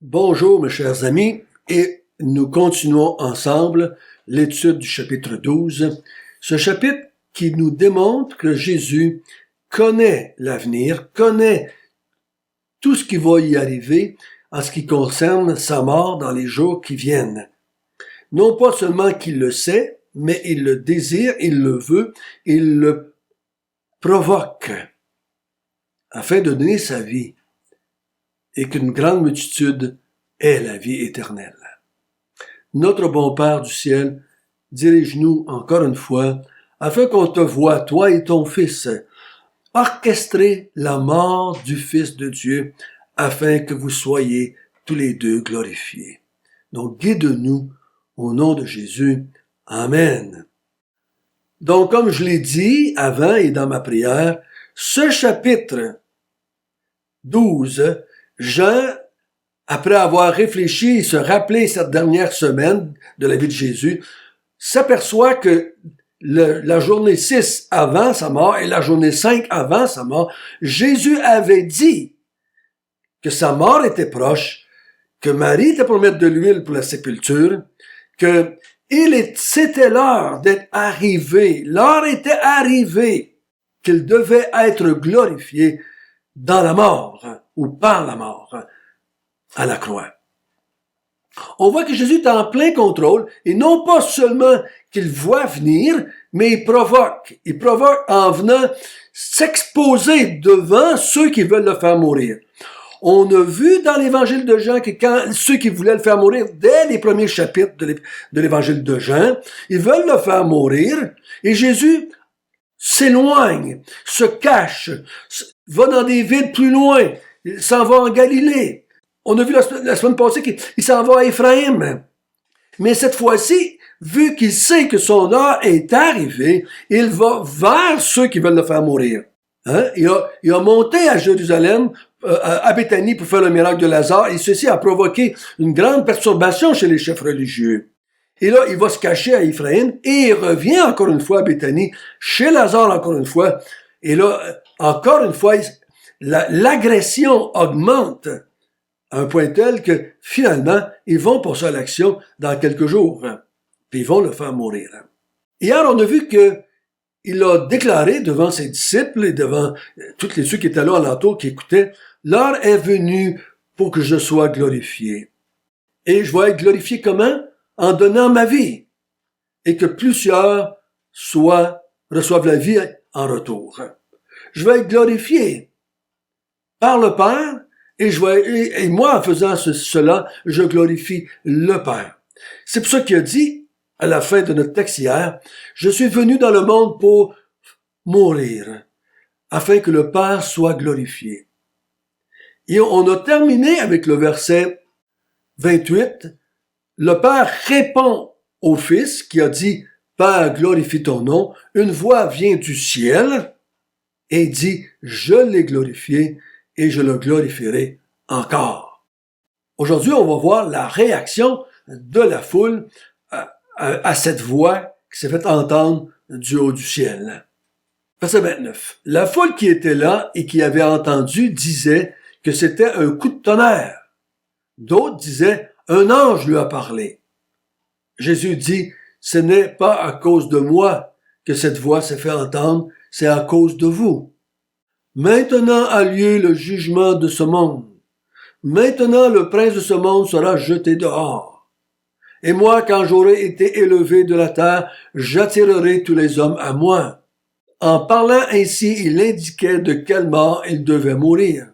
Bonjour mes chers amis, et nous continuons ensemble l'étude du chapitre 12, ce chapitre qui nous démontre que Jésus connaît l'avenir, connaît tout ce qui va y arriver en ce qui concerne sa mort dans les jours qui viennent. Non pas seulement qu'il le sait, mais il le désire, il le veut, il le provoque afin de donner sa vie et qu'une grande multitude ait la vie éternelle. Notre bon Père du ciel, dirige-nous encore une fois afin qu'on te voie, toi et ton Fils, orchestrer la mort du Fils de Dieu afin que vous soyez tous les deux glorifiés. Donc guide-nous au nom de Jésus. Amen. Donc comme je l'ai dit avant et dans ma prière, ce chapitre 12, Jean, après avoir réfléchi et se rappelé cette dernière semaine de la vie de Jésus, s'aperçoit que la journée 6 avant sa mort et la journée 5 avant sa mort, Jésus avait dit que sa mort était proche, que Marie était pour mettre de l'huile pour la sépulture, que c'était l'heure d'être arrivé, l'heure était arrivée, qu'il devait être glorifié dans la mort ou par la mort à la croix. On voit que Jésus est en plein contrôle et non pas seulement qu'il voit venir, mais il provoque. Il provoque en venant s'exposer devant ceux qui veulent le faire mourir. On a vu dans l'évangile de Jean que quand ceux qui voulaient le faire mourir, dès les premiers chapitres de l'évangile de Jean, ils veulent le faire mourir et Jésus s'éloigne, se cache, va dans des villes plus loin, il s'en va en Galilée. On a vu la semaine passée qu'il s'en va à Éphraïm. Mais cette fois-ci, vu qu'il sait que son heure est arrivée, il va vers ceux qui veulent le faire mourir. Hein? Il a monté à Jérusalem, à Béthanie pour faire le miracle de Lazare, et ceci a provoqué une grande perturbation chez les chefs religieux. Et là, il va se cacher à Éphraïm, et il revient encore une fois à Béthanie, chez Lazare encore une fois, et là, encore une fois, l'agression augmente à un point tel que, finalement, ils vont passer à l'action dans quelques jours, puis ils vont le faire mourir. Hier, on a vu que il a déclaré devant ses disciples et devant tous ceux qui étaient là alentour, qui écoutaient, « L'heure est venue pour que je sois glorifié. Et je vais être glorifié comment? En donnant ma vie. Et que plusieurs reçoivent la vie en retour. Je vais être glorifié par le Père, et moi, en faisant cela, je glorifie le Père. » C'est pour ça qu'il a dit, à la fin de notre texte hier, « Je suis venu dans le monde pour mourir, afin que le Père soit glorifié. » Et on a terminé avec le verset 28. Le Père répond au Fils qui a dit, « Père, glorifie ton nom. » Une voix vient du ciel et dit, « Je l'ai glorifié et je le glorifierai encore. » Aujourd'hui, on va voir la réaction de la foule à cette voix qui s'est fait entendre du haut du ciel. Verset 29. La foule qui était là et qui avait entendu disait que c'était un coup de tonnerre. D'autres disaient, un ange lui a parlé. Jésus dit, ce n'est pas à cause de moi que cette voix s'est fait entendre, c'est à cause de vous. Maintenant a lieu le jugement de ce monde. Maintenant le prince de ce monde sera jeté dehors. Et moi, quand j'aurai été élevé de la terre, j'attirerai tous les hommes à moi. En parlant ainsi, il indiquait de quelle mort il devait mourir.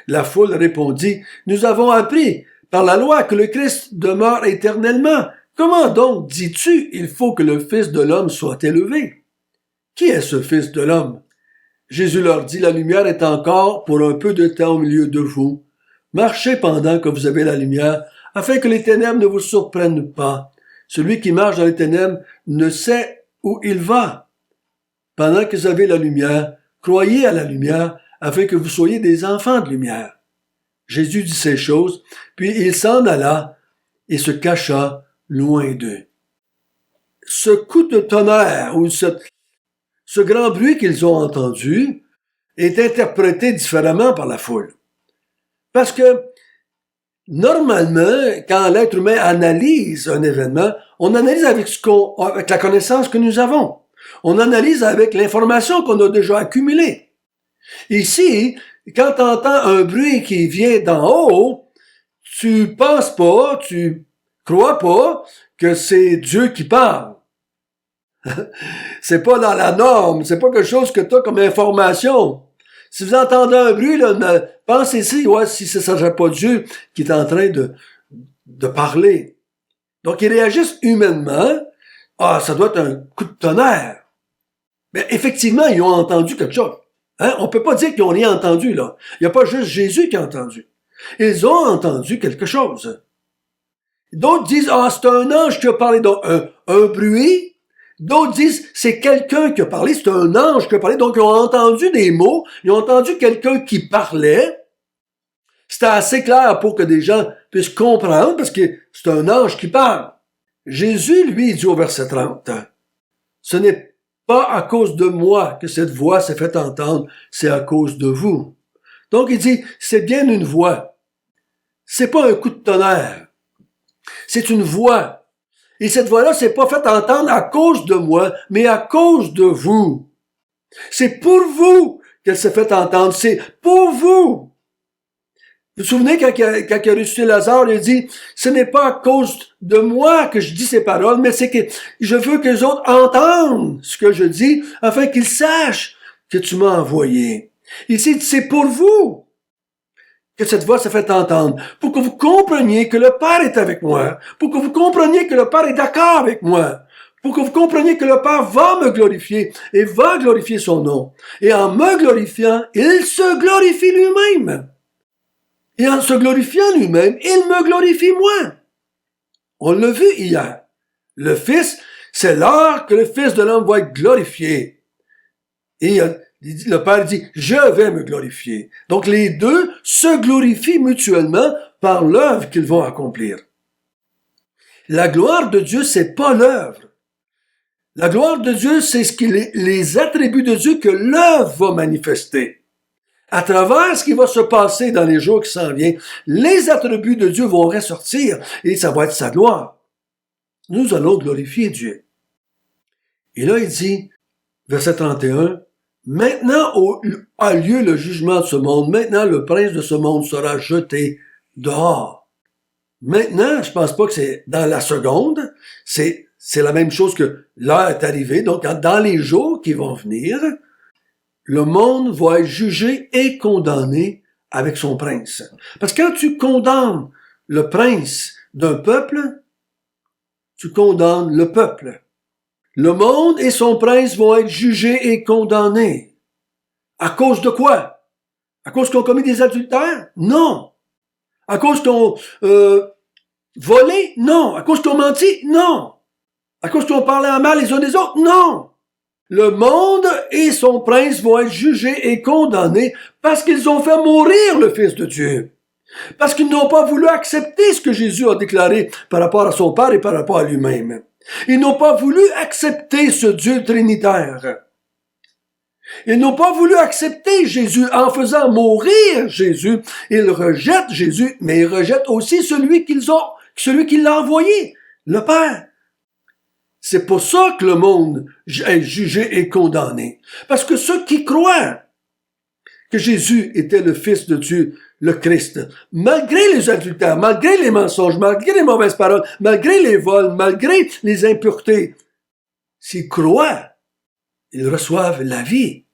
La foule répondit, « Nous avons appris par la loi que le Christ demeure éternellement. Comment donc dis-tu, il faut que le Fils de l'homme soit élevé? » Qui est ce Fils de l'homme? Jésus leur dit, « La lumière est encore pour un peu de temps au milieu de vous. Marchez pendant que vous avez la lumière, afin que les ténèbres ne vous surprennent pas. Celui qui marche dans les ténèbres ne sait où il va. Pendant que vous avez la lumière, croyez à la lumière, afin que vous soyez des enfants de lumière. » Jésus dit ces choses, puis il s'en alla et se cacha loin d'eux. Ce coup de tonnerre, ou ce grand bruit qu'ils ont entendu, est interprété différemment par la foule. Parce que Normalement, quand l'être humain analyse un événement, on analyse avec la connaissance que nous avons. On analyse avec l'information qu'on a déjà accumulée. Ici, quand tu entends un bruit qui vient d'en haut, tu penses pas, tu crois pas que c'est Dieu qui parle. C'est pas dans la norme, c'est pas quelque chose que tu as comme information. Si vous entendez un bruit, là, pensez ici, ouais, si ce ne serait pas Dieu qui est en train de parler. Donc, ils réagissent humainement. Ah, ça doit être un coup de tonnerre. Mais effectivement, ils ont entendu quelque chose. Hein? On peut pas dire qu'ils n'ont rien entendu, là. Il n'y a pas juste Jésus qui a entendu. Ils ont entendu quelque chose. D'autres disent, ah, c'est un ange qui a parlé, donc un bruit. D'autres disent, c'est quelqu'un qui a parlé, c'est un ange qui a parlé. Donc, ils ont entendu des mots, ils ont entendu quelqu'un qui parlait. C'était assez clair pour que des gens puissent comprendre, parce que c'est un ange qui parle. Jésus, lui, dit au verset 30, ce n'est pas à cause de moi que cette voix s'est fait entendre, c'est à cause de vous. Donc, il dit, c'est bien une voix. C'est pas un coup de tonnerre. C'est une voix. Et cette voix-là s'est pas faite entendre à cause de moi, mais à cause de vous. C'est pour vous qu'elle s'est faite entendre. C'est pour vous. Vous vous souvenez quand il a ressuscité Lazare, il a dit, ce n'est pas à cause de moi que je dis ces paroles, mais c'est que je veux que les autres entendent ce que je dis, afin qu'ils sachent que tu m'as envoyé. Ici, c'est pour vous que cette voix s'est fait entendre, pour que vous compreniez que le Père est avec moi, pour que vous compreniez que le Père est d'accord avec moi, pour que vous compreniez que le Père va me glorifier et va glorifier son nom. Et en me glorifiant, il se glorifie lui-même. Et en se glorifiant lui-même, il me glorifie moi. On l'a vu hier. Le Fils, c'est l'heure que le Fils de l'homme va être glorifié. Et le Père dit, je vais me glorifier. Donc les deux se glorifient mutuellement par l'œuvre qu'ils vont accomplir. La gloire de Dieu, c'est pas l'œuvre. La gloire de Dieu, c'est les attributs de Dieu que l'œuvre va manifester. À travers ce qui va se passer dans les jours qui s'en viennent, les attributs de Dieu vont ressortir et ça va être sa gloire. Nous allons glorifier Dieu. Et là, il dit, verset 31, maintenant a lieu le jugement de ce monde. Maintenant, le prince de ce monde sera jeté dehors. Maintenant, je pense pas que c'est dans la seconde. C'est la même chose que l'heure est arrivée. Donc, dans les jours qui vont venir, le monde va être jugé et condamné avec son prince. Parce que quand tu condamnes le prince d'un peuple, tu condamnes le peuple. Le monde et son prince vont être jugés et condamnés. À cause de quoi? À cause qu'ils ont commis des adultères? Non. À cause qu'ils ont volé? Non. À cause qu'ils ont menti? Non. À cause qu'ils ont parlé en mal les uns des autres? Non. Le monde et son prince vont être jugés et condamnés parce qu'ils ont fait mourir le Fils de Dieu. Parce qu'ils n'ont pas voulu accepter ce que Jésus a déclaré par rapport à son Père et par rapport à lui-même. Ils n'ont pas voulu accepter ce Dieu trinitaire. Ils n'ont pas voulu accepter Jésus en faisant mourir Jésus. Ils rejettent Jésus, mais ils rejettent aussi celui qui l'a envoyé, le Père. C'est pour ça que le monde est jugé et condamné. Parce que ceux qui croient que Jésus était le Fils de Dieu, le Christ, malgré les adultères, malgré les mensonges, malgré les mauvaises paroles, malgré les vols, malgré les impuretés, s'ils croient, ils reçoivent la vie.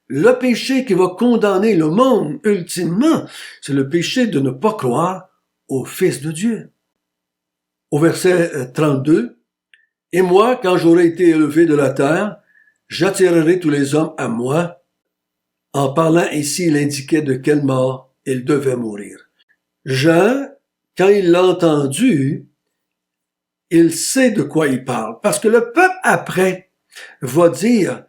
Le péché qui va condamner le monde, ultimement, c'est le péché de ne pas croire au Fils de Dieu. Au verset 32, « Et moi, quand j'aurai été élevé de la terre, j'attirerai tous les hommes à moi. » En parlant ici, il indiquait de quelle mort il devait mourir. Jean, quand il l'a entendu, il sait de quoi il parle. Parce que le peuple après va dire,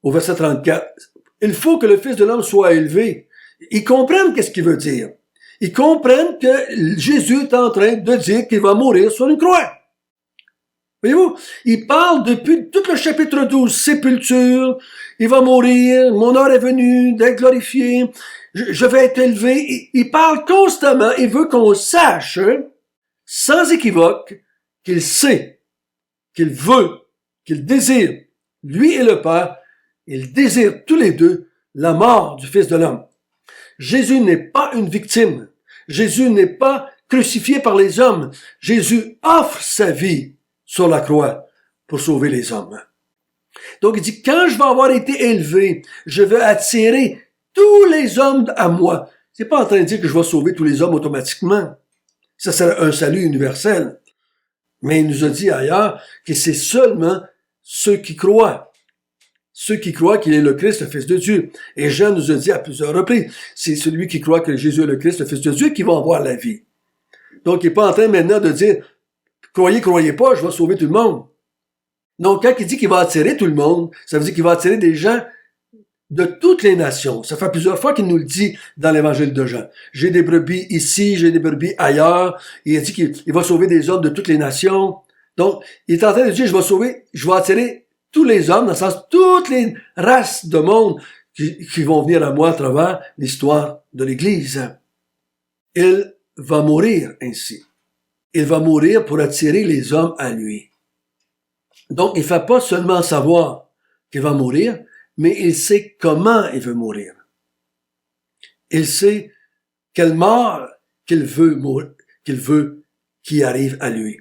au verset 34, « Il faut que le Fils de l'homme soit élevé. » Ils comprennent qu'est-ce qu'il veut dire. Ils comprennent que Jésus est en train de dire qu'il va mourir sur une croix. Voyez-vous, il parle depuis tout le chapitre 12, sépulture, il va mourir, mon heure est venue d'être glorifié, Je vais être élevé. Il parle constamment. Il veut qu'on sache, sans équivoque, qu'il sait, qu'il veut, qu'il désire. Lui et le Père, ils désirent tous les deux la mort du Fils de l'homme. Jésus n'est pas une victime. Jésus n'est pas crucifié par les hommes. Jésus offre sa vie sur la croix pour sauver les hommes. Donc il dit, quand je vais avoir été élevé, je vais attirer tous les hommes à moi. C'est pas en train de dire que je vais sauver tous les hommes automatiquement. Ça serait un salut universel. Mais il nous a dit ailleurs que c'est seulement ceux qui croient. Ceux qui croient qu'il est le Christ, le Fils de Dieu. Et Jean nous a dit à plusieurs reprises, c'est celui qui croit que Jésus est le Christ, le Fils de Dieu, qui va avoir la vie. Donc il n'est pas en train maintenant de dire, croyez pas, je vais sauver tout le monde. Donc quand il dit qu'il va attirer tout le monde, ça veut dire qu'il va attirer des gens de toutes les nations. Ça fait plusieurs fois qu'il nous le dit dans l'évangile de Jean. J'ai des brebis ici, j'ai des brebis ailleurs. Il a dit qu'il va sauver des hommes de toutes les nations. Donc, il est en train de dire, je vais attirer tous les hommes, dans le sens, toutes les races de monde qui vont venir à moi à travers l'histoire de l'Église. Il va mourir ainsi. Il va mourir pour attirer les hommes à lui. Donc, il ne fait pas seulement savoir qu'il va mourir, mais il sait comment il veut mourir. Il sait quelle mort qu'il veut qu'il arrive à lui.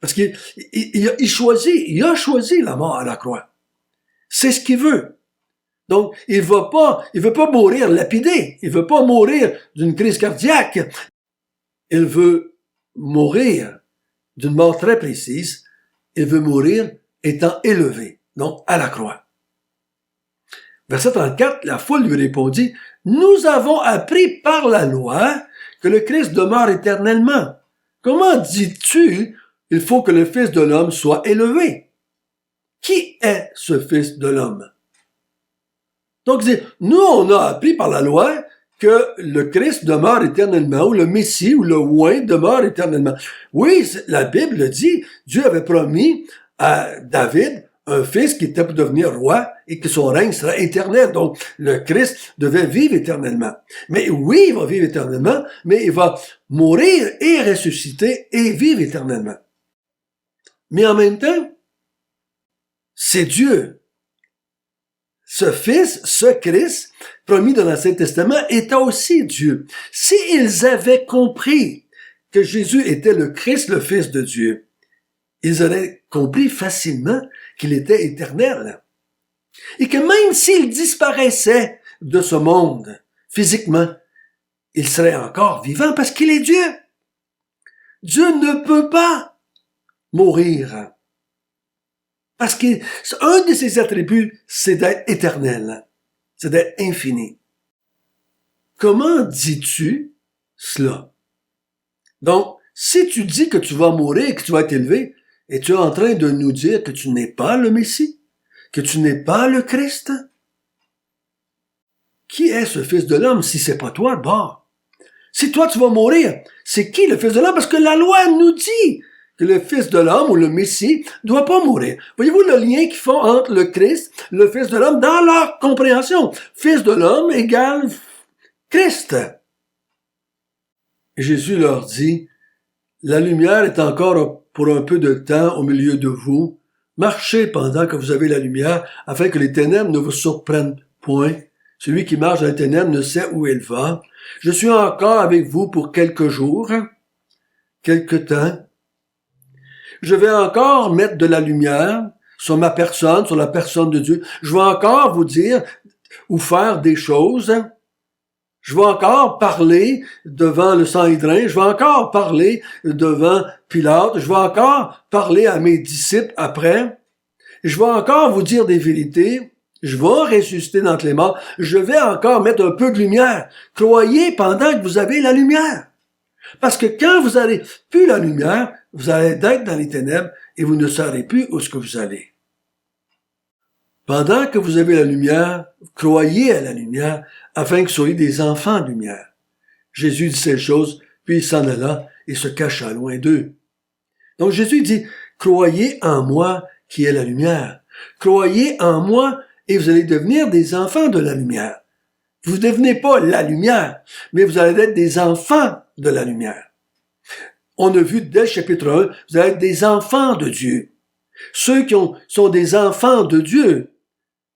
Parce qu'il a choisi la mort à la croix. C'est ce qu'il veut. Donc, il veut pas mourir lapidé. Il veut pas mourir d'une crise cardiaque. Il veut mourir d'une mort très précise. Il veut mourir étant élevé, donc à la croix. Verset 34, la foule lui répondit, « Nous avons appris par la loi que le Christ demeure éternellement. Comment dis-tu, il faut que le Fils de l'homme soit élevé? Qui est ce Fils de l'homme? » Donc, nous, on a appris par la loi que le Christ demeure éternellement, ou le Messie, ou le Oint demeure éternellement. Oui, la Bible le dit, Dieu avait promis à David un fils qui était pour devenir roi et que son règne serait éternel. Donc, le Christ devait vivre éternellement. Mais oui, il va vivre éternellement, mais il va mourir et ressusciter et vivre éternellement. Mais en même temps, c'est Dieu. Ce Fils, ce Christ, promis dans l'Ancien Testament, était aussi Dieu. S'ils avaient compris que Jésus était le Christ, le Fils de Dieu, ils auraient compris facilement qu'il était éternel. Et que même s'il disparaissait de ce monde physiquement, il serait encore vivant parce qu'il est Dieu. Dieu ne peut pas mourir. Parce qu'un de ses attributs, c'est d'être éternel. C'est d'être infini. Comment dis-tu cela? Donc, si tu dis que tu vas mourir et que tu vas être élevé, es-tu en train de nous dire que tu n'es pas le Messie? Que tu n'es pas le Christ? Qui est ce Fils de l'homme si c'est pas toi, bah? Si toi tu vas mourir, c'est qui le Fils de l'homme? Parce que la loi nous dit que le Fils de l'homme ou le Messie doit pas mourir. Voyez-vous le lien qu'ils font entre le Christ, le Fils de l'homme, dans leur compréhension? Fils de l'homme égale Christ. Jésus leur dit, la lumière est encore pour un peu de temps au milieu de vous. Marchez pendant que vous avez la lumière, afin que les ténèbres ne vous surprennent point. Celui qui marche dans les ténèbres ne sait où il va. Je suis encore avec vous pour quelques jours, quelque temps. Je vais encore mettre de la lumière sur ma personne, sur la personne de Dieu. Je vais encore vous dire ou faire des choses. Je vais encore parler devant le Sanhédrin. Je vais encore parler devant Pilate. Je vais encore parler à mes disciples après. Je vais encore vous dire des vérités. Je vais ressusciter d'entre les morts. Je vais encore mettre un peu de lumière. Croyez pendant que vous avez la lumière. Parce que quand vous n'avez plus la lumière, vous allez être dans les ténèbres et vous ne saurez plus où est-ce que vous allez. Pendant que vous avez la lumière, croyez à la lumière afin que vous soyez des enfants de lumière. Jésus dit ces choses, puis il s'en alla et se cacha loin d'eux. Donc Jésus dit, croyez en moi qui est la lumière. Croyez en moi et vous allez devenir des enfants de la lumière. Vous ne devenez pas la lumière, mais vous allez être des enfants de la lumière. On a vu dès le chapitre 1, vous allez être des enfants de Dieu. Ceux qui sont des enfants de Dieu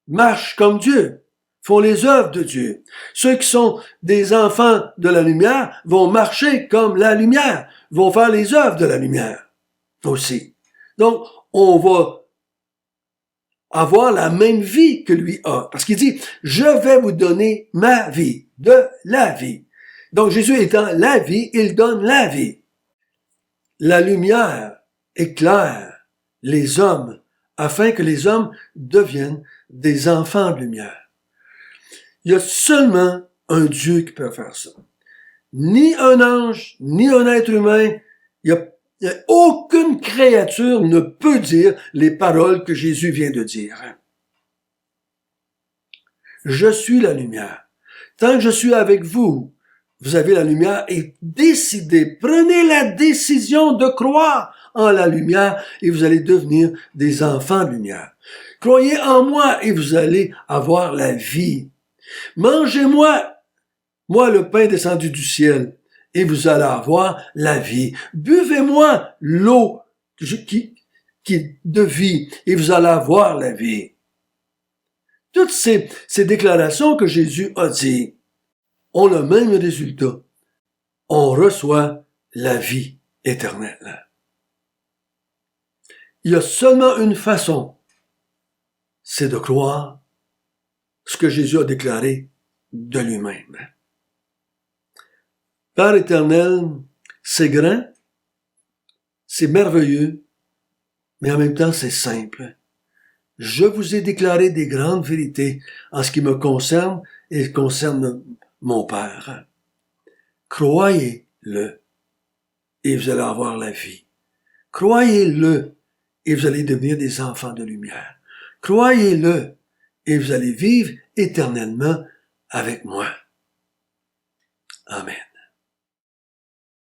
marchent comme Dieu, font les œuvres de Dieu. Ceux qui sont des enfants de la lumière vont marcher comme la lumière, vont faire les œuvres de la lumière aussi. Donc, on va avoir la même vie que lui a. Parce qu'il dit, je vais vous donner ma vie, de la vie. Donc, Jésus étant la vie, il donne la vie. La lumière éclaire les hommes afin que les hommes deviennent des enfants de lumière. Il y a seulement un Dieu qui peut faire ça. Ni un ange, ni un être humain, aucune créature ne peut dire les paroles que Jésus vient de dire. Je suis la lumière. Tant que je suis avec vous, vous avez la lumière et décidez, prenez la décision de croire en la lumière et vous allez devenir des enfants de lumière. Croyez en moi et vous allez avoir la vie. Mangez-moi, moi le pain descendu du ciel, et vous allez avoir la vie. Buvez-moi l'eau qui de vie, et vous allez avoir la vie. Toutes ces déclarations que Jésus a dit ont le même résultat. On reçoit la vie éternelle. Il y a seulement une façon, c'est de croire ce que Jésus a déclaré de lui-même. Père éternel, c'est grand, c'est merveilleux, mais en même temps c'est simple. Je vous ai déclaré des grandes vérités en ce qui me concerne et concerne mon Père. Croyez-le et vous allez avoir la vie. Croyez-le et vous allez devenir des enfants de lumière. Croyez-le et vous allez vivre éternellement avec moi. Amen.